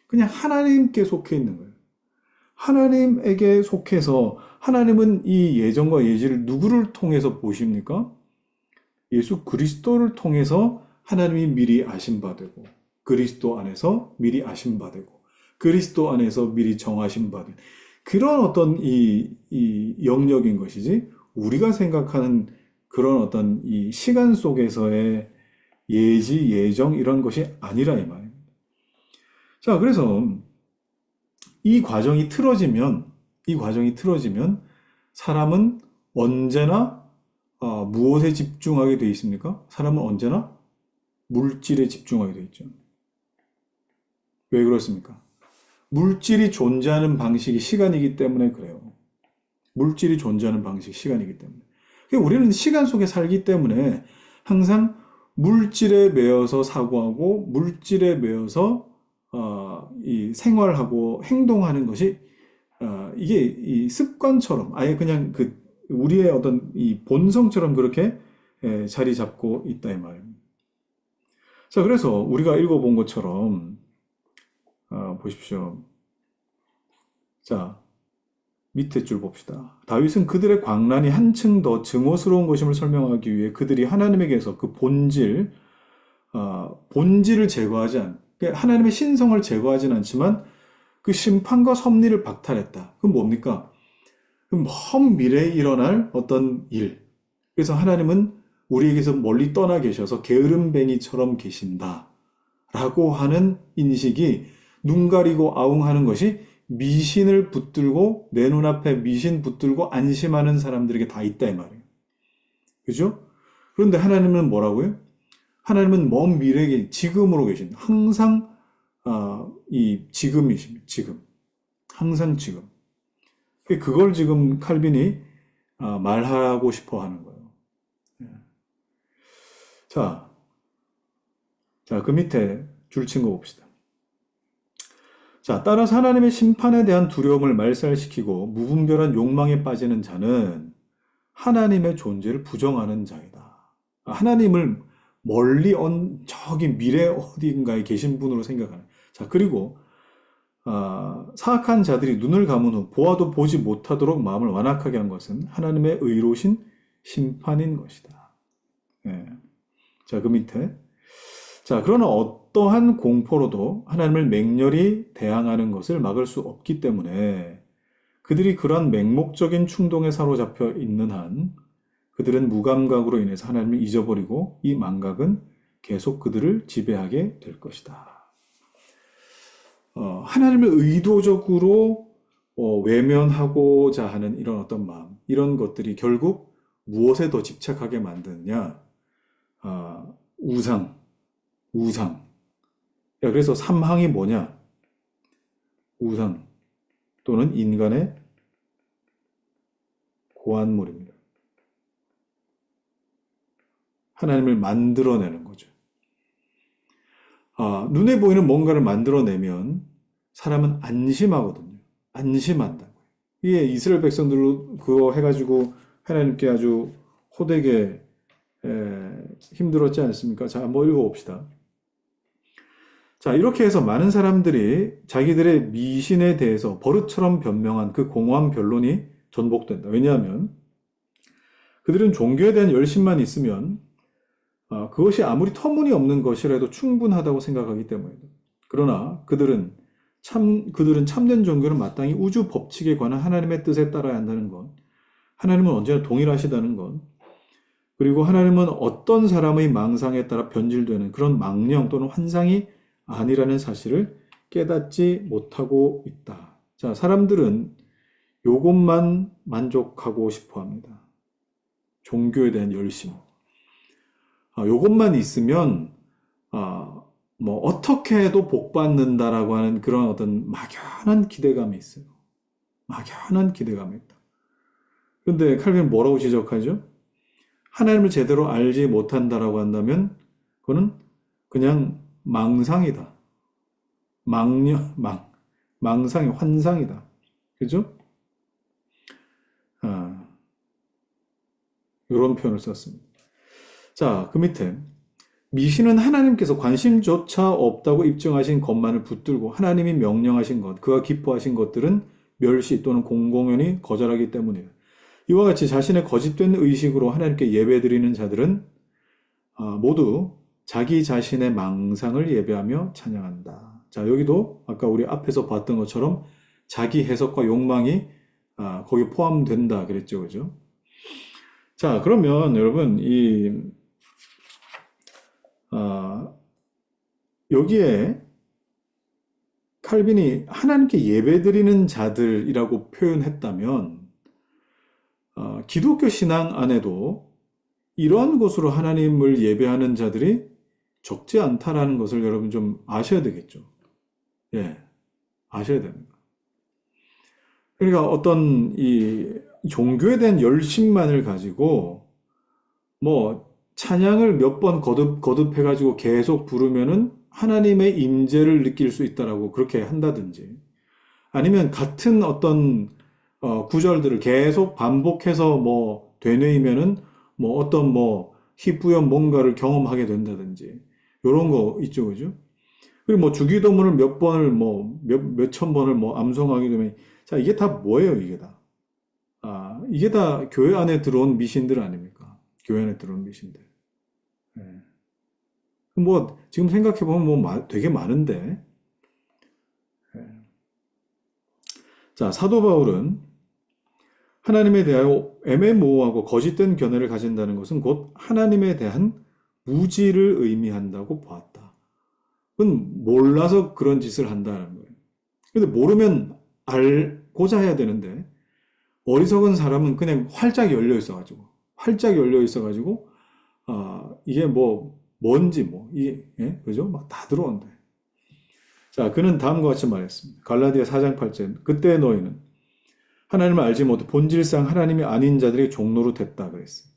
그냥 하나님께 속해 있는 거예요. 하나님에게 속해서 하나님은 이 예정과 예지를 누구를 통해서 보십니까? 예수 그리스도를 통해서 하나님이 미리 아신 바 되고 그리스도 안에서 미리 아신 바 되고 그리스도 안에서 미리 정하신 바 되고 그런 어떤 이 영역인 것이지 우리가 생각하는 그런 어떤 이 시간 속에서의 예지, 예정 이런 것이 아니라 이 말입니다. 자, 그래서 이 과정이 틀어지면 사람은 언제나 무엇에 집중하게 되어 있습니까? 사람은 언제나 물질에 집중하게 되어 있죠. 왜 그렇습니까? 물질이 존재하는 방식이 시간이기 때문에 그래요. 물질이 존재하는 방식이 시간이기 때문에. 그러니까 우리는 시간 속에 살기 때문에 항상 물질에 매여서 사고하고 물질에 매여서 이 생활하고 행동하는 것이 이게 이 습관처럼 아예 그냥 그 우리의 어떤 이 본성처럼 그렇게 자리 잡고 있다 이 말입니다. 자, 그래서 우리가 읽어본 것처럼 보십시오. 자, 밑에 줄 봅시다. 다윗은 그들의 광란이 한층 더 증오스러운 것임을 설명하기 위해 그들이 하나님에게서 그 본질을 제거하지 그러니까 하나님의 신성을 제거하진 않지만 그 심판과 섭리를 박탈했다. 그건 뭡니까? 먼 미래에 일어날 어떤 일. 그래서 하나님은 우리에게서 멀리 떠나 계셔서 게으름뱅이처럼 계신다. 라고 하는 인식이 눈 가리고 아웅하는 것이 미신을 붙들고 내 눈앞에 미신 붙들고 안심하는 사람들에게 다 있다 이 말이에요. 그죠? 그런데 하나님은 뭐라고요? 하나님은 먼 미래에 지금으로 계신 항상 이 지금이십니다. 지금. 항상 지금. 그걸 지금 칼빈이 말하고 싶어 하는 거예요. 자, 그 밑에 줄 친 거 봅시다. 자, 따라서 하나님의 심판에 대한 두려움을 말살시키고 무분별한 욕망에 빠지는 자는 하나님의 존재를 부정하는 자이다. 하나님을 멀리 저기 미래 어딘가에 계신 분으로 생각하는. 자, 그리고 사악한 자들이 눈을 감은 후 보아도 보지 못하도록 마음을 완악하게 한 것은 하나님의 의로우신 심판인 것이다. 네. 자, 그 밑에. 자, 그러나 어떠한 공포로도 하나님을 맹렬히 대항하는 것을 막을 수 없기 때문에 그들이 그러한 맹목적인 충동에 사로잡혀 있는 한 그들은 무감각으로 인해서 하나님을 잊어버리고 이 망각은 계속 그들을 지배하게 될 것이다. 하나님을 의도적으로 외면하고자 하는 이런 어떤 마음, 이런 것들이 결국 무엇에 더 집착하게 만드느냐? 우상. 그래서 삼항이 뭐냐? 우상 또는 인간의 고안물입니다. 하나님을 만들어내는 거죠. 눈에 보이는 뭔가를 만들어내면 사람은 안심하거든요. 안심한다고요. 이게 이스라엘 백성들로 그거 해가지고 하나님께 아주 호되게 힘들었지 않습니까? 자, 한번 읽어봅시다. 자, 이렇게 해서 많은 사람들이 자기들의 미신에 대해서 버릇처럼 변명한 그 공허한 변론이 전복된다. 왜냐하면 그들은 종교에 대한 열심만 있으면 그것이 아무리 터무니없는 것이라도 충분하다고 생각하기 때문이다. 그러나 그들은 참된 종교는 마땅히 우주 법칙에 관한 하나님의 뜻에 따라야 한다는 것, 하나님은 언제나 동일하시다는 것, 그리고 하나님은 어떤 사람의 망상에 따라 변질되는 그런 망령 또는 환상이 아니라는 사실을 깨닫지 못하고 있다. 자, 사람들은 요것만 만족하고 싶어 합니다. 종교에 대한 열심. 요것만 있으면 뭐 어떻게 해도 복 받는다라고 하는 그런 어떤 막연한 기대감이 있어요. 막연한 기대감이 있다. 그런데 칼빈은 뭐라고 지적하죠? 하나님을 제대로 알지 못한다라고 한다면 그거는 그냥 망상이다. 망상이 환상이다. 그죠? 이런 표현을 썼습니다. 자, 그 밑에 미신은 하나님께서 관심조차 없다고 입증하신 것만을 붙들고 하나님이 명령하신 것, 그가 기뻐하신 것들은 멸시 또는 공공연히 거절하기 때문이에요. 이와 같이 자신의 거짓된 의식으로 하나님께 예배드리는 자들은 모두 자기 자신의 망상을 예배하며 찬양한다. 자, 여기도 아까 우리 앞에서 봤던 것처럼 자기 해석과 욕망이 거기에 포함된다 그랬죠, 그죠? 자, 그러면 여러분 여기에 칼빈이 하나님께 예배드리는 자들이라고 표현했다면 기독교 신앙 안에도 이러한 것으로 하나님을 예배하는 자들이 적지 않다라는 것을 여러분 좀 아셔야 되겠죠. 예. 아셔야 됩니다. 그러니까 어떤 이 종교에 대한 열심만을 가지고 뭐 찬양을 몇 번 거듭해가지고 계속 부르면은 하나님의 임재를 느낄 수 있다라고 그렇게 한다든지 아니면 같은 어떤 구절들을 계속 반복해서 뭐 되뇌이면은 뭐 어떤 뭐 희뿌연 뭔가를 경험하게 된다든지 요런 거 있죠, 그죠? 그리고 뭐 주기도문을 몇 번을 뭐 몇천 번을 뭐 암송하게 되면 자, 이게 다 뭐예요, 이게 다? 아, 이게 다 교회 안에 들어온 미신들 아닙니까? 교회 안에 들어온 미신들. 예. 뭐 지금 생각해 보면 뭐 되게 많은데. 예. 자, 사도 바울은 하나님에 대하여 애매모호하고 거짓된 견해를 가진다는 것은 곧 하나님에 대한 무지를 의미한다고 보았다. 그건 몰라서 그런 짓을 한다는 거예요. 근데 모르면 알고자 해야 되는데 어리석은 사람은 그냥 활짝 열려 있어가지고 이게 뭐 뭔지 뭐 이게 예? 그죠? 막 다 들어온다. 자, 그는 다음과 같이 말했습니다. 갈라디아 4장 8절. 그때 너희는 하나님을 알지 못해 본질상 하나님이 아닌 자들의 종로로 됐다 그랬어요.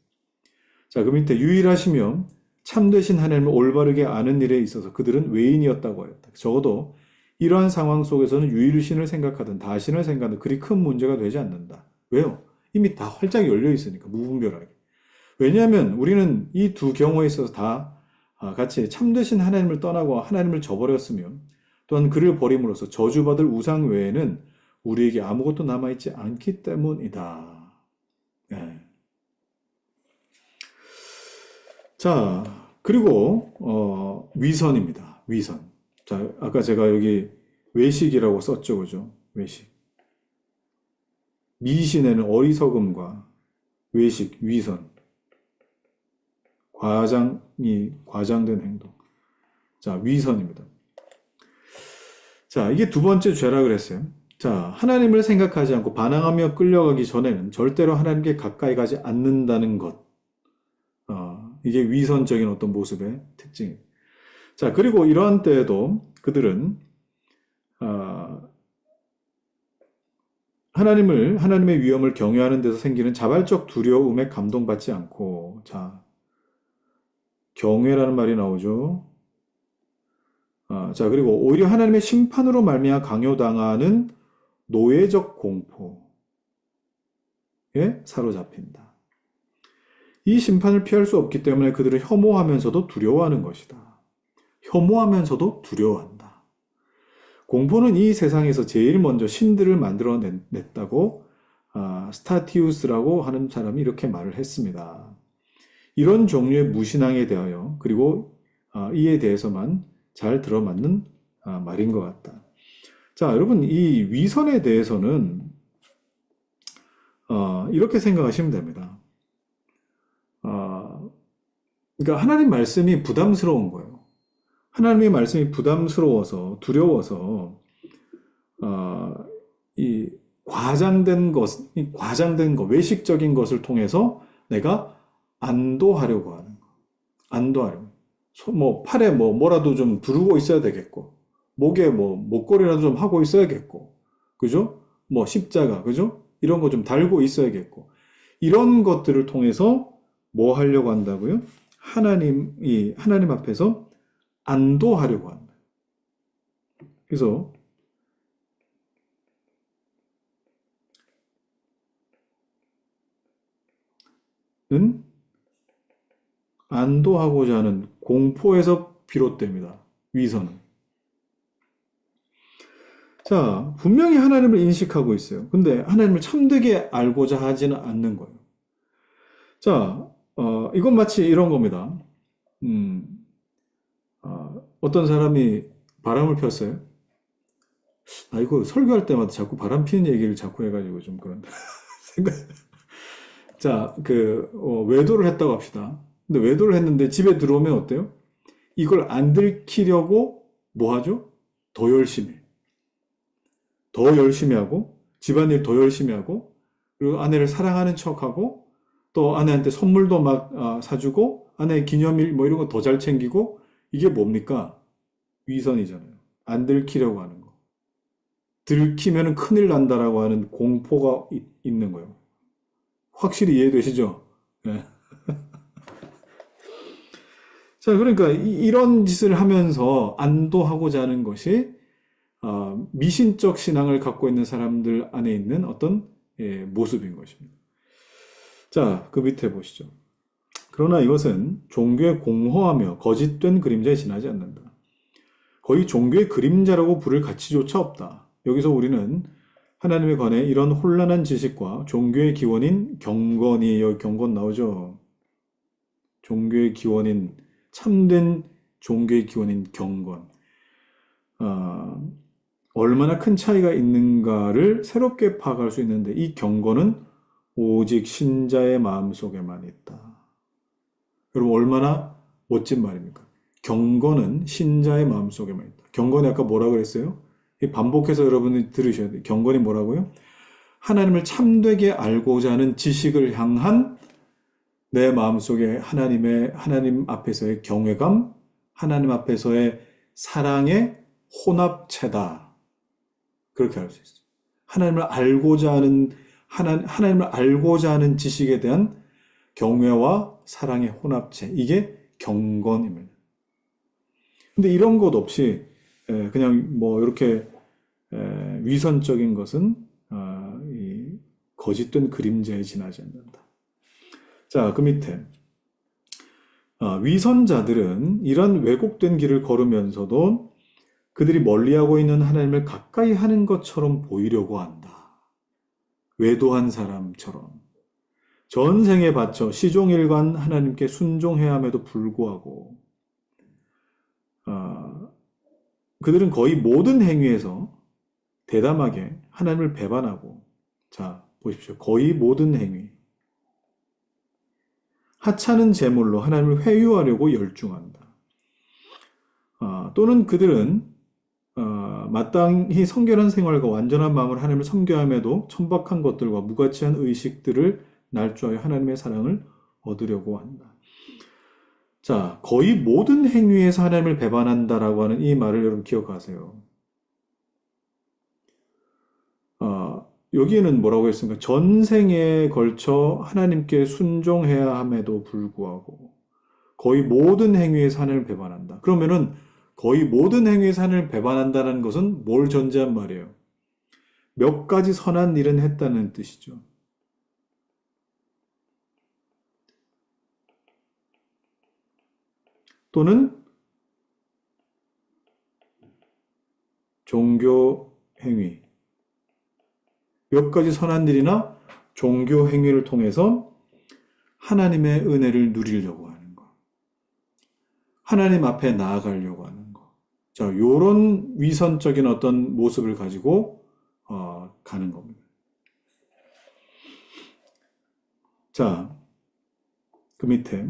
자, 그 밑에 유일하시며 참되신 하나님을 올바르게 아는 일에 있어서 그들은 외인이었다고 하였다. 적어도 이러한 상황 속에서는 유일신을 생각하든 다신을 생각하든 그리 큰 문제가 되지 않는다. 왜요? 이미 다 활짝 열려 있으니까 무분별하게. 왜냐하면 우리는 이 두 경우에 있어서 다 같이 참되신 하나님을 떠나고 하나님을 저버렸으며 또한 그를 버림으로써 저주받을 우상 외에는 우리에게 아무것도 남아있지 않기 때문이다. 네. 자, 그리고 위선입니다. 위선. 자, 아까 제가 여기 외식이라고 썼죠, 그죠? 외식. 미신에는 어리석음과 외식, 위선, 과장된 행동. 자, 위선입니다. 자, 이게 두 번째 죄라 그랬어요. 자, 하나님을 생각하지 않고 반항하며 끌려가기 전에는 절대로 하나님께 가까이 가지 않는다는 것. 이게 위선적인 어떤 모습의 특징입니다. 자, 그리고 이러한 때에도 그들은 하나님의 위엄을 경외하는 데서 생기는 자발적 두려움에 감동받지 않고, 자, 경외라는 말이 나오죠. 자, 그리고 오히려 하나님의 심판으로 말미암아 강요당하는 노예적 공포에 사로잡힌다. 이 심판을 피할 수 없기 때문에 그들은 혐오하면서도 두려워하는 것이다. 혐오하면서도 두려워한다. 공포는 이 세상에서 제일 먼저 신들을 만들어냈다고 스타티우스라고 하는 사람이 이렇게 말을 했습니다. 이런 종류의 무신앙에 대하여 그리고 이에 대해서만 잘 들어맞는 말인 것 같다. 자, 여러분 이 위선에 대해서는 이렇게 생각하시면 됩니다. 그러니까 하나님 말씀이 부담스러운 거예요. 하나님의 말씀이 부담스러워서 두려워서 이 과장된 것, 외식적인 것을 통해서 내가 안도하려고 하는 거. 안도하려고. 뭐 팔에 뭐라도 좀 두르고 있어야 되겠고, 목에 뭐 목걸이라도 좀 하고 있어야겠고, 그죠? 뭐 십자가, 그죠? 이런 거 좀 달고 있어야겠고, 이런 것들을 통해서 뭐 하려고 한다고요? 하나님 앞에서 안도하려고 한다. 그래서 는 안도하고자 하는 공포에서 비롯됩니다. 위선은. 자, 분명히 하나님을 인식하고 있어요. 근데 하나님을 참되게 알고자 하지는 않는 거예요. 자, 이건 마치 이런 겁니다. 어떤 사람이 바람을 폈어요. 이거 설교할 때마다 자꾸 바람 피는 얘기를 자꾸 해가지고 좀 그런 생각. 자, 외도를 했다고 합시다. 근데 외도를 했는데 집에 들어오면 어때요? 이걸 안 들키려고 뭐 하죠? 더 열심히. 더 열심히 하고, 집안일 더 열심히 하고, 그리고 아내를 사랑하는 척하고, 또 아내한테 선물도 막 사주고, 아내의 기념일 뭐 이런 거 더 잘 챙기고, 이게 뭡니까? 위선이잖아요. 안 들키려고 하는 거. 들키면 큰일 난다라고 하는 공포가 있는 거예요. 확실히 이해되시죠? 네. 자, 그러니까 이런 짓을 하면서 안도하고자 하는 것이 미신적 신앙을 갖고 있는 사람들 안에 있는 어떤 모습인 것입니다. 자, 그 밑에 보시죠. 그러나 이것은 종교에 공허하며 거짓된 그림자에 지나지 않는다. 거의 종교의 그림자라고 부를 가치조차 없다. 여기서 우리는 하나님에 관해 이런 혼란한 지식과 종교의 기원인 경건이, 여기 경건 나오죠. 종교의 기원인, 참된 종교의 기원인 경건. 얼마나 큰 차이가 있는가를 새롭게 파악할 수 있는데 이 경건은 오직 신자의 마음속에만 있다. 여러분 얼마나 멋진 말입니까? 경건은 신자의 마음속에만 있다. 경건이 아까 뭐라 그랬어요? 반복해서 여러분이 들으셔야 돼요. 경건이 뭐라고요? 하나님을 참되게 알고자 하는 지식을 향한 내 마음속에 하나님 앞에서의 경외감, 하나님 앞에서의 사랑의 혼합체다. 그렇게 할 수 있어요. 하나님을 알고자 하는 지식에 대한 경외와 사랑의 혼합체. 이게 경건입니다. 근데 이런 것 없이 그냥 뭐 이렇게 위선적인 것은 이 거짓된 그림자에 지나지 않는다. 자, 그 밑에 위선자들은 이런 왜곡된 길을 걸으면서도 그들이 멀리하고 있는 하나님을 가까이 하는 것처럼 보이려고 한다. 외도한 사람처럼 전생에 바쳐 시종일관 하나님께 순종해야 함에도 불구하고 그들은 거의 모든 행위에서 대담하게 하나님을 배반하고, 자, 보십시오. 거의 모든 행위. 하찮은 제물로 하나님을 회유하려고 열중한다. 또는 그들은 마땅히 성결한 생활과 완전한 마음으로 하나님을 섬겨야 함에도 천박한 것들과 무가치한 의식들을 날조하여 하나님의 사랑을 얻으려고 한다. 자, 거의 모든 행위에서 하나님을 배반한다라고 하는 이 말을 여러분 기억하세요. 여기에는 뭐라고 했습니까? 전생에 걸쳐 하나님께 순종해야 함에도 불구하고 거의 모든 행위에서 하나님을 배반한다. 그러면은 거의 모든 행위에서 하나님을 배반한다는 것은 뭘 전제한 말이에요? 몇 가지 선한 일은 했다는 뜻이죠. 또는 종교 행위. 몇 가지 선한 일이나 종교 행위를 통해서 하나님의 은혜를 누리려고 하는 것. 하나님 앞에 나아가려고 하는 것. 자, 요런 위선적인 어떤 모습을 가지고 가는 겁니다. 자, 그 밑에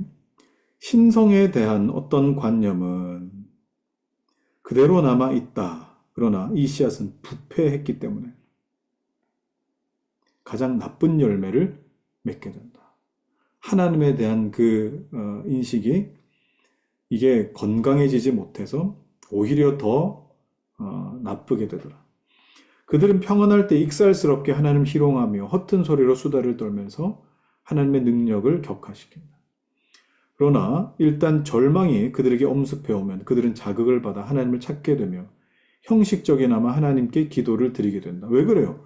신성에 대한 어떤 관념은 그대로 남아 있다. 그러나 이 씨앗은 부패했기 때문에 가장 나쁜 열매를 맺게 된다. 하나님에 대한 그 인식이 이게 건강해지지 못해서 오히려 더 나쁘게 되더라. 그들은 평안할 때 익살스럽게 하나님 희롱하며 허튼 소리로 수다를 떨면서 하나님의 능력을 격하시킨다. 그러나 일단 절망이 그들에게 엄습해오면 그들은 자극을 받아 하나님을 찾게 되며 형식적이나마 하나님께 기도를 드리게 된다. 왜 그래요?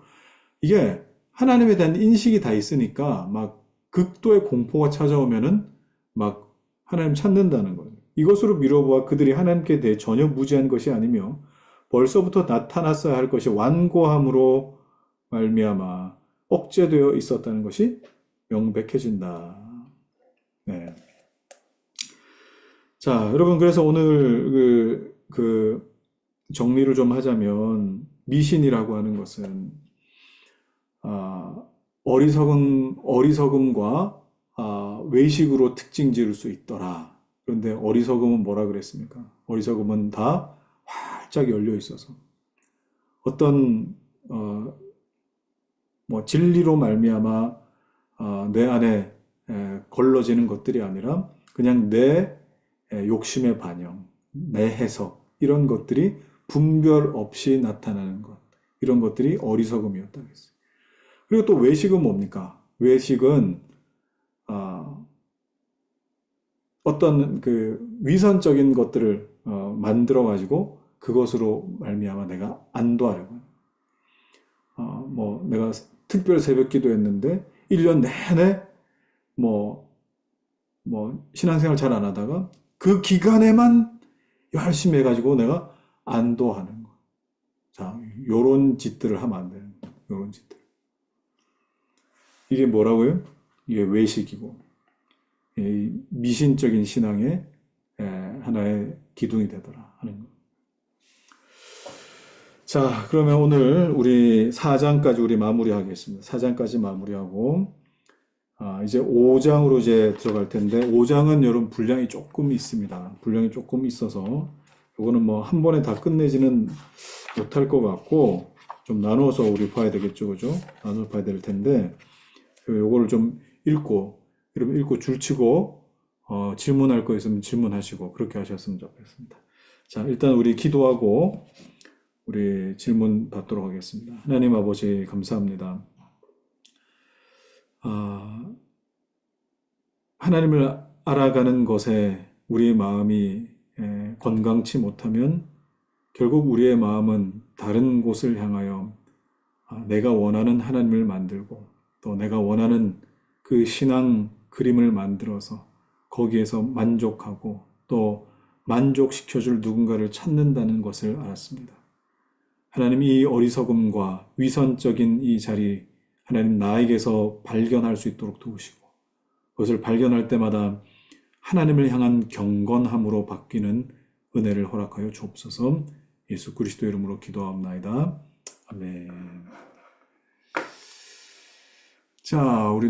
이게 하나님에 대한 인식이 다 있으니까 막 극도의 공포가 찾아오면은 막 하나님 찾는다는 거예요. 이것으로 미뤄보아 그들이 하나님께 대해 전혀 무지한 것이 아니며 벌써부터 나타났어야 할 것이 완고함으로 말미암아 억제되어 있었다는 것이 명백해진다. 네. 자, 여러분, 그래서 오늘 그 정리를 좀 하자면 미신이라고 하는 것은 어리석음과 외식으로 특징 지을 수 있더라. 그런데 어리석음은 뭐라 그랬습니까? 어리석음은 다 활짝 열려 있어서 어떤 뭐 진리로 말미암아 내 안에 걸러지는 것들이 아니라 그냥 내 욕심의 반영, 내 해석 이런 것들이 분별 없이 나타나는 것. 이런 것들이 어리석음이었다고 했어요. 그리고 또 외식은 뭡니까? 외식은 어떤 그 위선적인 것들을 만들어 가지고 그것으로 말미암아 내가 안도하려고. 뭐 내가 특별 새벽 기도했는데 1년 내내 뭐 신앙생활 잘 안 하다가 그 기간에만 열심히 해가지고 내가 안도하는 거. 자, 요런 짓들을 하면 안 되는 거. 요런 짓들. 이게 뭐라고요? 이게 외식이고 이 미신적인 신앙의 하나의 기둥이 되더라 하는 거. 자, 그러면 오늘 우리 4장까지 우리 마무리하겠습니다. 4장까지 마무리하고 이제 5장으로 이제 들어갈 텐데 5장은 여러분 분량이 조금 있습니다. 분량이 조금 있어서 이거는 뭐 한 번에 다 끝내지는 못할 것 같고 좀 나눠서 우리 봐야 되겠죠, 그죠? 나눠서 봐야 될 텐데 요거를 좀 읽고 여러분 읽고 줄치고 질문할 거 있으면 질문하시고 그렇게 하셨으면 좋겠습니다. 자, 일단 우리 기도하고 우리 질문 받도록 하겠습니다. 하나님 아버지 감사합니다. 하나님을 알아가는 것에 우리의 마음이 건강치 못하면 결국 우리의 마음은 다른 곳을 향하여 내가 원하는 하나님을 만들고 또 내가 원하는 그 신앙 그림을 만들어서 거기에서 만족하고 또 만족시켜줄 누군가를 찾는다는 것을 알았습니다. 하나님 이 어리석음과 위선적인 이 자리 하나님 나에게서 발견할 수 있도록 도우시고 그것을 발견할 때마다 하나님을 향한 경건함으로 바뀌는 은혜를 허락하여 주옵소서. 예수 그리스도 이름으로 기도하옵나이다. 아멘. 자, 우리